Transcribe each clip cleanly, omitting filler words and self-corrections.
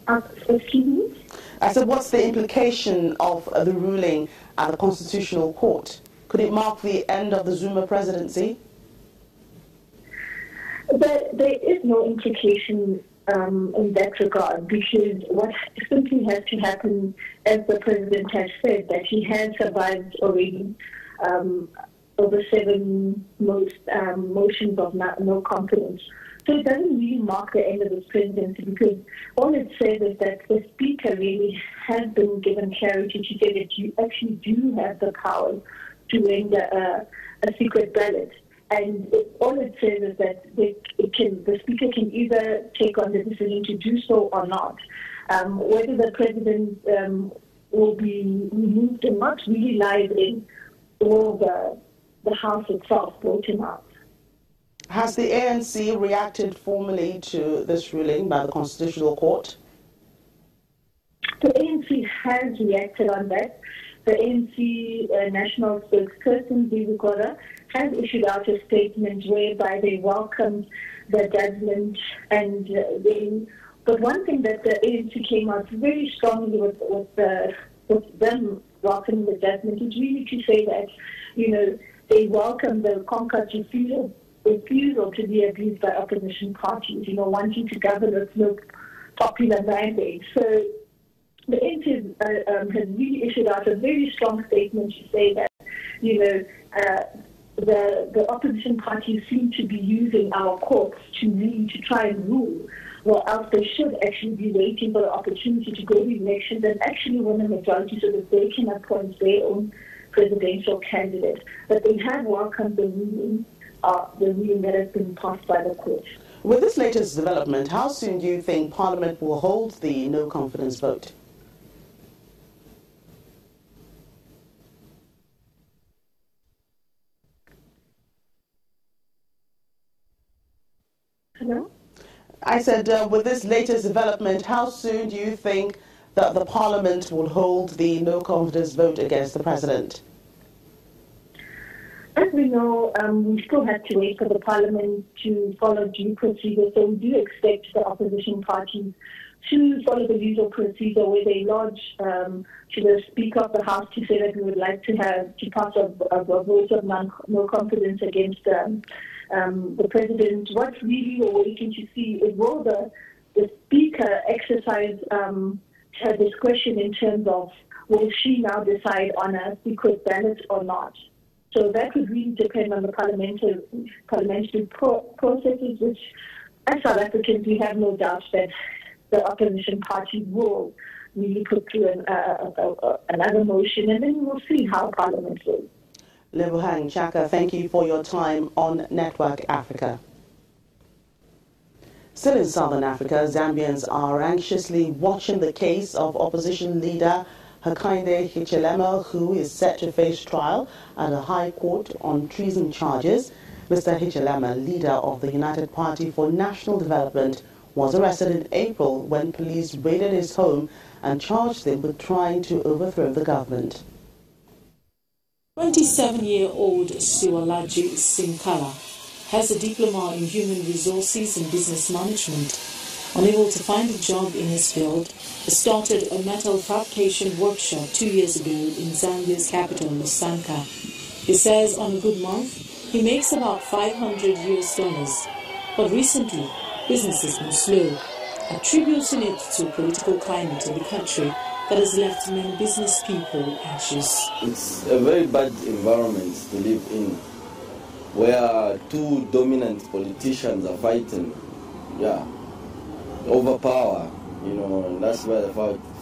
Excuse me? I said, what's the implication of the ruling at the Constitutional Court? Could it mark the end of the Zuma presidency? There is no implication in that regard, because what simply has to happen, as the president has said, that he has survived already over 7 motions of no confidence. So it doesn't really mark the end of his presidency, because all it says is that the speaker really has been given clarity to say that you actually do have the power to render a secret ballot. And all it says is that the speaker can either take on the decision to do so or not. Whether the president will be removed or not really lies in all the House itself voting out. Has the ANC reacted formally to this ruling by the Constitutional Court? The ANC has reacted on that. The ANC national spokesperson, Zuma, has issued out a statement whereby they welcomed the judgment, and but one thing that the ANC came out very strongly with them welcoming the judgment is really to say that, they welcome the CONCA's refusal to be abused by opposition parties, wanting to govern with no popular mandate. So the ANC has really issued out a very strong statement to say that, the opposition parties seem to be using our courts to try and rule, or else they should actually be waiting for the opportunity to go to elections and actually win a majority so that they can appoint their own presidential candidate. But they have welcomed the ruling that has been passed by the court. With this latest development, how soon do you think Parliament will hold the no confidence vote? Hello? I said, with this latest development, how soon do you think that the Parliament will hold the no confidence vote against the President? As we know, we still have to wait for the Parliament to follow due procedure, so we do expect the opposition parties to follow the usual procedure where they lodge to the Speaker of the House to say that we would like to pass a vote of no confidence against the President. What really we're waiting to see is, will the Speaker exercise her discretion in terms of, will she now decide on a secret ballot or not? So that would really depend on the parliamentary processes, which as South Africans we have no doubt that the opposition party will really put through another motion, and then we'll see how Parliament votes. Lebohang Chaka, thank you for your time on Network Africa. Still in Southern Africa, Zambians are anxiously watching the case of opposition leader Hakainde Hichilema, who is set to face trial at a high court on treason charges. Mr. Hichilema, leader of the United Party for National Development, was arrested in April when police raided his home and charged him with trying to overthrow the government. 27-year-old Siwalaji Sinkala has a diploma in human resources and business management. Unable to find a job in his field, he started a metal fabrication workshop 2 years ago in Zambia's capital, Lusaka. He says on a good month, he makes about $500, but recently business has been slow, attributing it to a political climate in the country that has left many business people anxious. It's a very bad environment to live in, where two dominant politicians are fighting, over power, and that's where the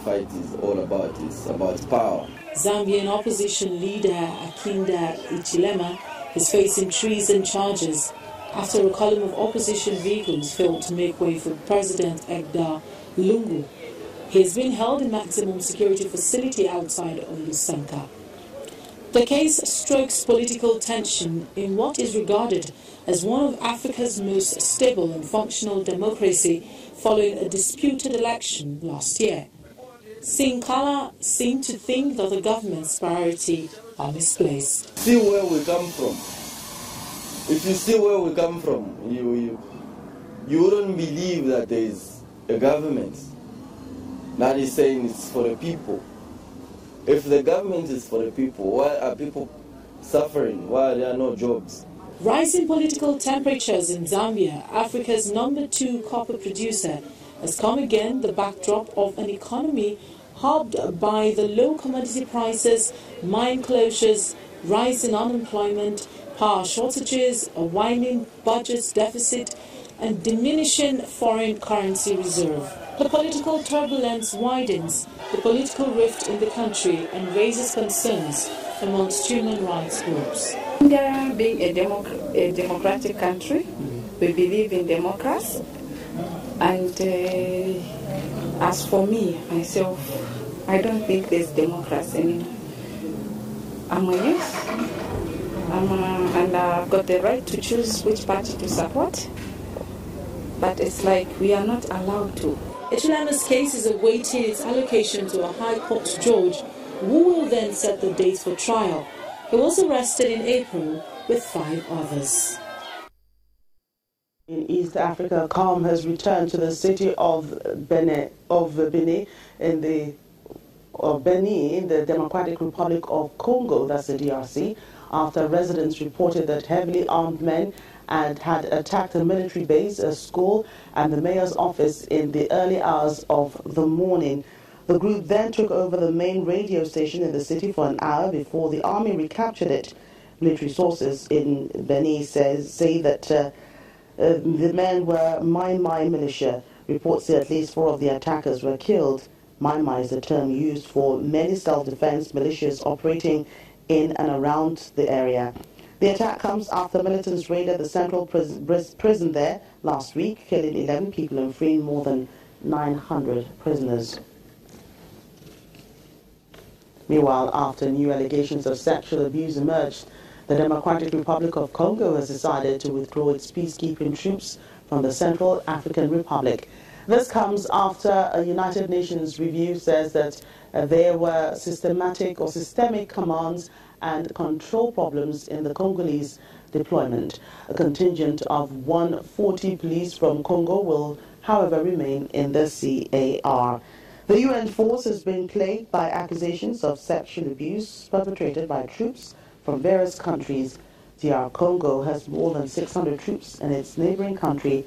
fight is all about. It's about power. Zambian opposition leader Hakainde Hichilema is facing treason charges after a column of opposition vehicles failed to make way for President Edgar Lungu. He has been held in maximum security facility outside of Lusaka. The case strokes political tension in what is regarded as one of Africa's most stable and functional democracy following a disputed election last year. Sinkala seemed to think that the government's priorities are misplaced. See where we come from. If you see where we come from, you wouldn't believe that there is a government Now he's saying it's for the people. If the government is for the people, why are people suffering? Why are there no jobs? Rising political temperatures in Zambia, Africa's #2 copper producer, has come again the backdrop of an economy hobbled by the low commodity prices, mine closures, rise in unemployment, power shortages, a widening budget deficit, and diminishing foreign currency reserve. The political turbulence widens the political rift in the country and raises concerns amongst human rights groups. India being a democratic country, we believe in democracy. And as for me, myself, I don't think there's democracy anymore. I'm a youth, and I've got the right to choose which party to support. But it's like we are not allowed to. Ichilema's case is awaiting its allocation to a High Court judge, who will then set the date for trial. He was arrested in April with 5 others. In East Africa, calm has returned to the city of Benin in the Democratic Republic of Congo, that's the DRC, after residents reported that heavily armed men had attacked a military base, a school, and the mayor's office in the early hours of the morning. The group then took over the main radio station in the city for an hour before the army recaptured it. Military sources in Benin say that the men were Mai Mai militia. Reports say at least 4 of the attackers were killed. Mai Mai is the term used for many self-defense militias operating in and around the area. The attack comes after militants raided the central prison there last week, killing 11 people and freeing more than 900 prisoners. Meanwhile, after new allegations of sexual abuse emerged, the Democratic Republic of Congo has decided to withdraw its peacekeeping troops from the Central African Republic. This comes after a United Nations review says that there were systemic commands and control problems in the Congolese deployment. A contingent of 140 police from Congo will, however, remain in the CAR. The UN force has been plagued by accusations of sexual abuse perpetrated by troops from various countries. DR Congo has more than 600 troops in its neighboring country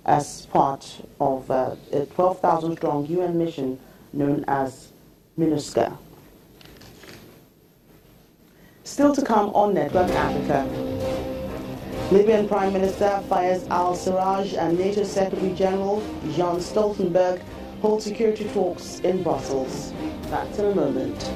as part of a 12,000-strong UN mission known as MINUSCA. Still to come on Network Africa. Libyan Prime Minister Fayez al-Sarraj and NATO Secretary General Jens Stoltenberg hold security talks in Brussels. Back in a moment.